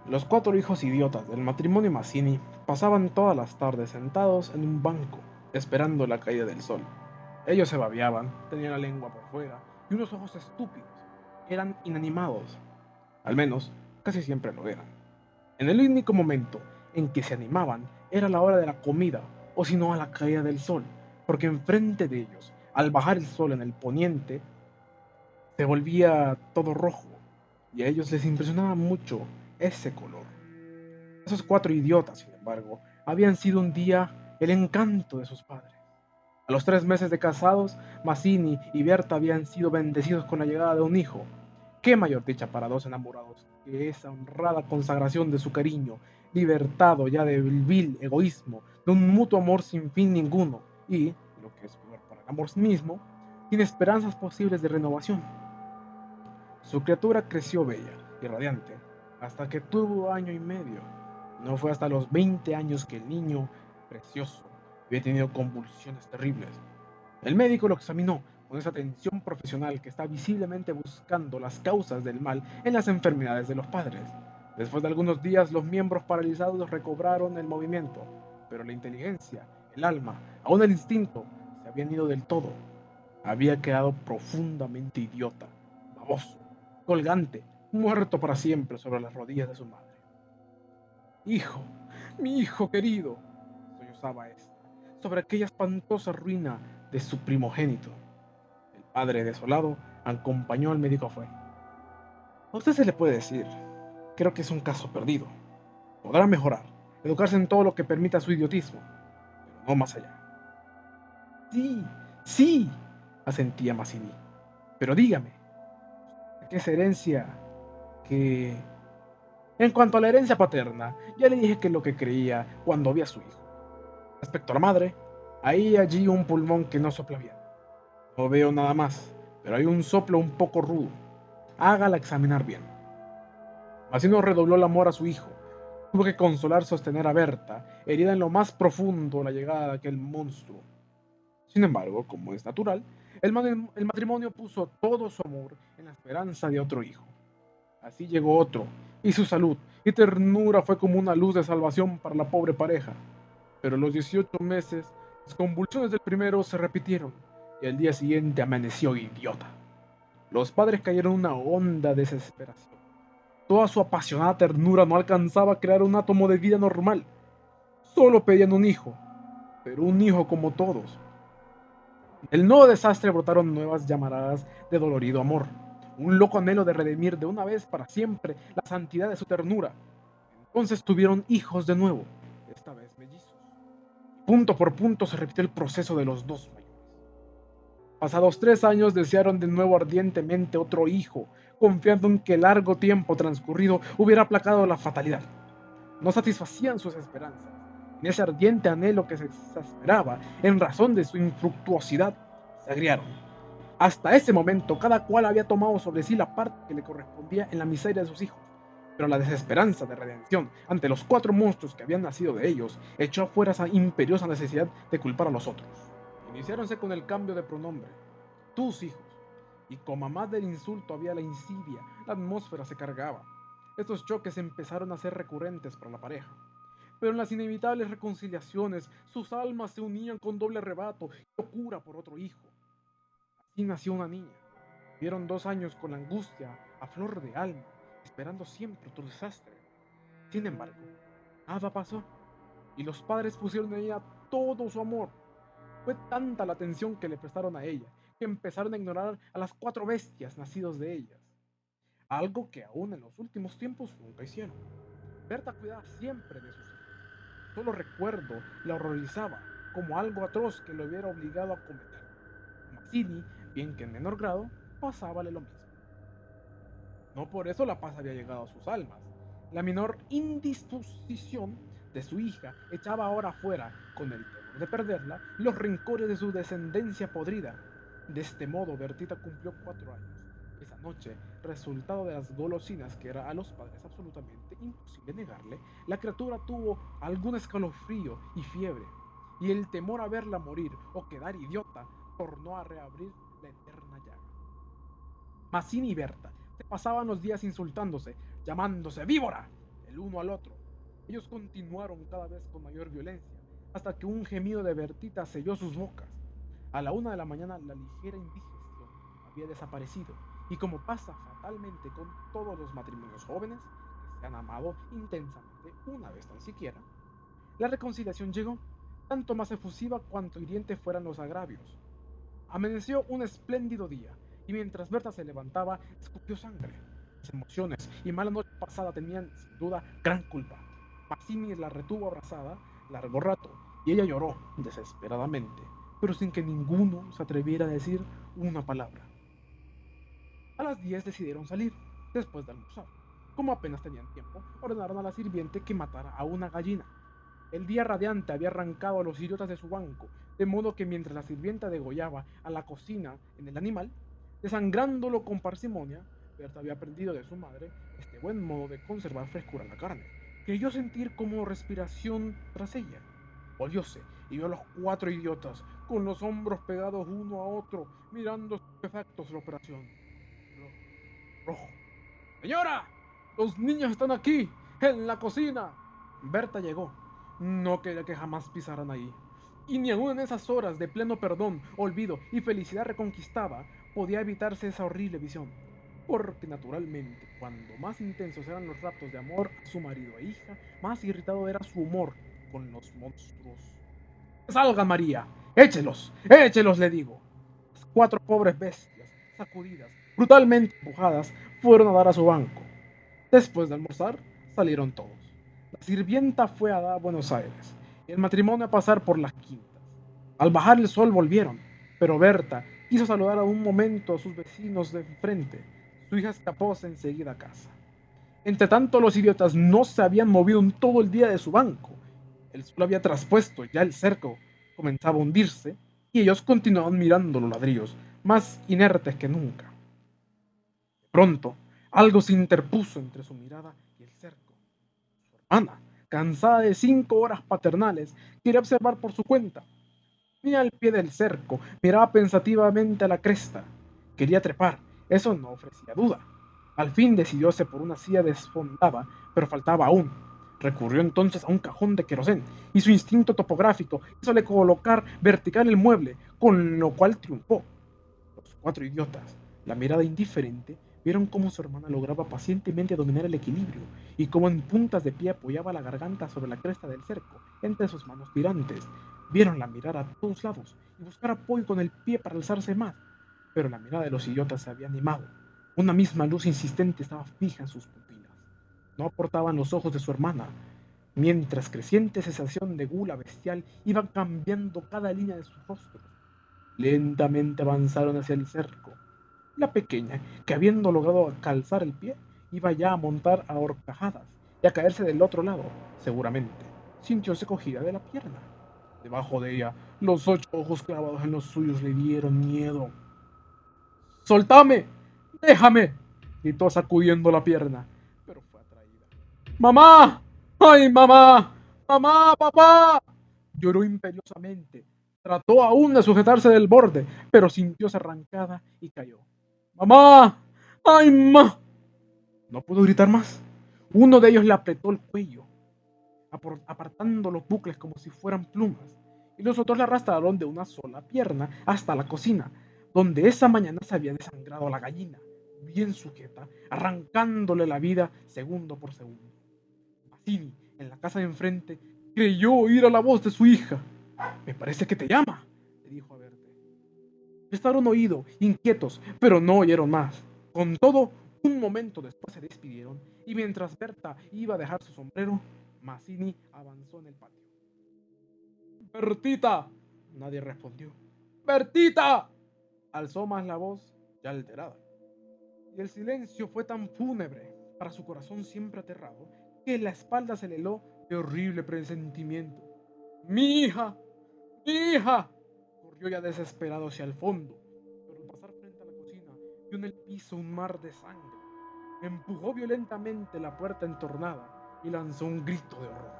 Los cuatro hijos idiotas del matrimonio Mazzini pasaban todas las tardes sentados en un banco, esperando la caída del sol. Ellos se babeaban, tenían la lengua por fuera y unos ojos estúpidos. Eran inanimados. Al menos, casi siempre lo eran. En el único momento en que se animaban era la hora de la comida, o si no a la caída del sol, porque enfrente de ellos, al bajar el sol en el poniente, se volvía todo rojo, y a ellos les impresionaba mucho ese color. Esos cuatro idiotas, sin embargo, habían sido un día el encanto de sus padres. A los 3 meses de casados, Mazzini y Berta habían sido bendecidos con la llegada de un hijo. ¿Qué mayor dicha para dos enamorados que esa honrada consagración de su cariño, libertado ya del vil egoísmo, de un mutuo amor sin fin ninguno y, lo que es peor para el amor mismo, sin esperanzas posibles de renovación? Su criatura creció bella y radiante hasta que tuvo año y medio. No fue hasta los 20 años que el niño, precioso, había tenido convulsiones terribles. El médico lo examinó con esa atención profesional que está visiblemente buscando las causas del mal en las enfermedades de los padres. Después de algunos días, los miembros paralizados recobraron el movimiento, pero la inteligencia, el alma, aún el instinto, se habían ido del todo. Había quedado profundamente idiota, baboso, colgante, muerto para siempre sobre las rodillas de su madre. Hijo, mi hijo querido, sollozaba ésta, sobre aquella espantosa ruina de su primogénito. El padre, desolado, acompañó al médico afuera. A usted se le puede decir, creo que es un caso perdido. Podrá mejorar, educarse en todo lo que permita su idiotismo, pero no más allá. Sí, sí, asentía Mazzini. Pero dígame, ¿qué es herencia que... En cuanto a la herencia paterna, ya le dije que lo que creía cuando vi a su hijo. Respecto a la madre, hay allí un pulmón que no sopla bien. No veo nada más, pero hay un soplo un poco rudo. Hágala examinar bien. Masino redobló el amor a su hijo. Tuvo que consolar sostener a Berta, herida en lo más profundo la llegada de aquel monstruo. Sin embargo, como es natural, el matrimonio puso todo su amor en la esperanza de otro hijo. Así llegó otro, y su salud y ternura fue como una luz de salvación para la pobre pareja. Pero a los 18 meses, las convulsiones del primero se repitieron, y al día siguiente amaneció idiota. Los padres cayeron en una honda desesperación. Toda su apasionada ternura no alcanzaba a crear un átomo de vida normal. Solo pedían un hijo, pero un hijo como todos. Del nuevo desastre brotaron nuevas llamaradas de dolorido amor, un loco anhelo de redimir de una vez para siempre la santidad de su ternura. Entonces tuvieron hijos de nuevo, esta vez mellizos. Punto por punto se repitió el proceso de los dos mayores. Pasados 3 años desearon de nuevo ardientemente otro hijo, confiando en que el largo tiempo transcurrido hubiera aplacado la fatalidad. No satisfacían sus esperanzas. En ese ardiente anhelo que se exasperaba en razón de su infructuosidad, se agriaron. Hasta ese momento, cada cual había tomado sobre sí la parte que le correspondía en la miseria de sus hijos. Pero la desesperanza de redención ante los cuatro monstruos que habían nacido de ellos echó afuera esa imperiosa necesidad de culpar a los otros. Iniciáronse con el cambio de pronombre. Tus hijos. Y como a más del insulto había la insidia, la atmósfera se cargaba. Estos choques empezaron a ser recurrentes para la pareja. Pero en las inevitables reconciliaciones, sus almas se unían con doble arrebato y locura por otro hijo. Así nació una niña. Vivieron 2 años con la angustia a flor de alma, esperando siempre otro desastre. Sin embargo, nada pasó, y los padres pusieron en ella todo su amor. Fue tanta la atención que le prestaron a ella, que empezaron a ignorar a las cuatro bestias nacidos de ellas, algo que aún en los últimos tiempos nunca hicieron. Berta cuidaba siempre de sus hijos. Solo recuerdo la horrorizaba como algo atroz que lo hubiera obligado a cometer. Mazzini, bien que en menor grado, pasábale lo mismo. No por eso la paz había llegado a sus almas. La menor indisposición de su hija echaba ahora afuera, con el temor de perderla, los rencores de su descendencia podrida. De este modo, Bertita cumplió 4 años. Esa noche, resultado de las golosinas que era a los padres absolutamente imposible negarle, la criatura tuvo algún escalofrío y fiebre, y el temor a verla morir o quedar idiota tornó a reabrir la eterna llaga. Mazzini y Berta se pasaban los días insultándose, llamándose víbora, el uno al otro. Ellos continuaron cada vez con mayor violencia, hasta que un gemido de Bertita selló sus bocas. A la 1 de la mañana la ligera indigestión había desaparecido, y como pasa fatalmente con todos los matrimonios jóvenes, que se han amado intensamente una vez tan siquiera, la reconciliación llegó, tanto más efusiva cuanto hirientes fueran los agravios. Amaneció un espléndido día, y mientras Berta se levantaba, escupió sangre. Sus emociones y mala noche pasada tenían, sin duda, gran culpa. Mazzini la retuvo abrazada largo rato, y ella lloró desesperadamente, pero sin que ninguno se atreviera a decir una palabra. A las 10 decidieron salir, después de almorzar. Como apenas tenían tiempo, ordenaron a la sirviente que matara a una gallina. El día radiante había arrancado a los idiotas de su banco, de modo que mientras la sirvienta degollaba a la cocina en el animal, desangrándolo con parsimonia, Berta había aprendido de su madre este buen modo de conservar frescura en la carne. Creyó sentir como respiración tras ella. Volvióse y vio a los 4 idiotas, con los hombros pegados uno a otro, mirando estupefactos la operación. Rojo. ¡Señora! ¡Los niños están aquí! ¡En la cocina! Berta llegó. No quería que jamás pisaran ahí. Y ni aun en esas horas de pleno perdón, olvido y felicidad reconquistada, podía evitarse esa horrible visión. Porque naturalmente, cuando más intensos eran los raptos de amor a su marido e hija, más irritado era su humor con los monstruos. ¡Salgan, María! ¡Échelos! ¡Échelos, le digo! Las 4 pobres bestias, sacudidas, brutalmente empujadas, fueron a dar a su banco. Después de almorzar, salieron todos. La sirvienta fue a dar a Buenos Aires y el matrimonio a pasar por las quintas. Al bajar el sol volvieron, pero Berta quiso saludar a un momento a sus vecinos de enfrente. Su hija escapóse enseguida a casa. Entre tanto, los idiotas no se habían movido en todo el día de su banco. El sol había traspuesto ya el cerco, comenzaba a hundirse, y ellos continuaban mirando los ladrillos, más inertes que nunca. De pronto, algo se interpuso entre su mirada y el cerco. Ana, cansada de 5 horas paternales, quería observar por su cuenta. Venía al pie del cerco, miraba pensativamente a la cresta. Quería trepar, eso no ofrecía duda. Al fin decidióse por una silla desfondada, pero faltaba aún. Recurrió entonces a un cajón de querosén, y su instinto topográfico hízole colocar vertical el mueble, con lo cual triunfó. Los 4 idiotas, la mirada indiferente, vieron cómo su hermana lograba pacientemente dominar el equilibrio, y cómo en puntas de pie apoyaba la garganta sobre la cresta del cerco, entre sus manos tirantes. Viéronla mirar a todos lados y buscar apoyo con el pie para alzarse más, pero la mirada de los idiotas se había animado. Una misma luz insistente estaba fija en sus pupilas. No aportaban los ojos de su hermana, mientras creciente sensación de gula bestial iba cambiando cada línea de sus rostros. Lentamente avanzaron hacia el cerco. La pequeña, que habiendo logrado calzar el pie, iba ya a montar a horcajadas y a caerse del otro lado, seguramente, sintióse cogida de la pierna. Debajo de ella, los 8 ojos clavados en los suyos le dieron miedo. ¡Soltame! ¡Déjame! Gritó sacudiendo la pierna, pero fue atraída. ¡Mamá! ¡Ay, mamá! ¡Mamá, papá! Lloró imperiosamente. Trató aún de sujetarse del borde, pero sintióse arrancada y cayó. ¡Mamá! ¡Ay, ma! No pudo gritar más. Uno de ellos le apretó el cuello, apartando los bucles como si fueran plumas, y los otros la arrastraron de una sola pierna hasta la cocina, donde esa mañana se había desangrado la gallina, bien sujeta, arrancándole la vida segundo por segundo. Mazzini, en la casa de enfrente, creyó oír a la voz de su hija. Me parece que te llama, le dijo a Berta. Prestaron oído, inquietos, pero no oyeron más. Con todo, un momento después se despidieron, y mientras Berta iba a dejar su sombrero, Mazzini avanzó en el patio. ¡Bertita! Nadie respondió. ¡Bertita! Alzó más la voz, ya alterada. Y el silencio fue tan fúnebre, para su corazón siempre aterrado, que la espalda se le heló de horrible presentimiento. ¡Mi hija! ¡Mi hija! Corrió ya desesperado hacia el fondo, pero al pasar frente a la cocina, vio en el piso un mar de sangre. Empujó violentamente la puerta entornada y lanzó un grito de horror.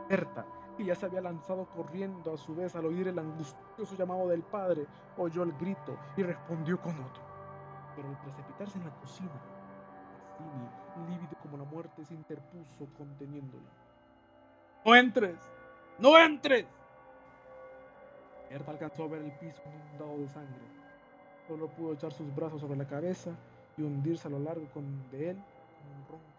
Berta, que ya se había lanzado corriendo a su vez al oír el angustioso llamado del padre, oyó el grito y respondió con otro. Pero al precipitarse en la cocina, Mazzini, lívido como la muerte, se interpuso conteniéndola. ¡No entres! ¡No entres! Berta alcanzó a ver el piso inundado de sangre. Solo pudo echar sus brazos sobre la cabeza y hundirse a lo largo de él con un ronco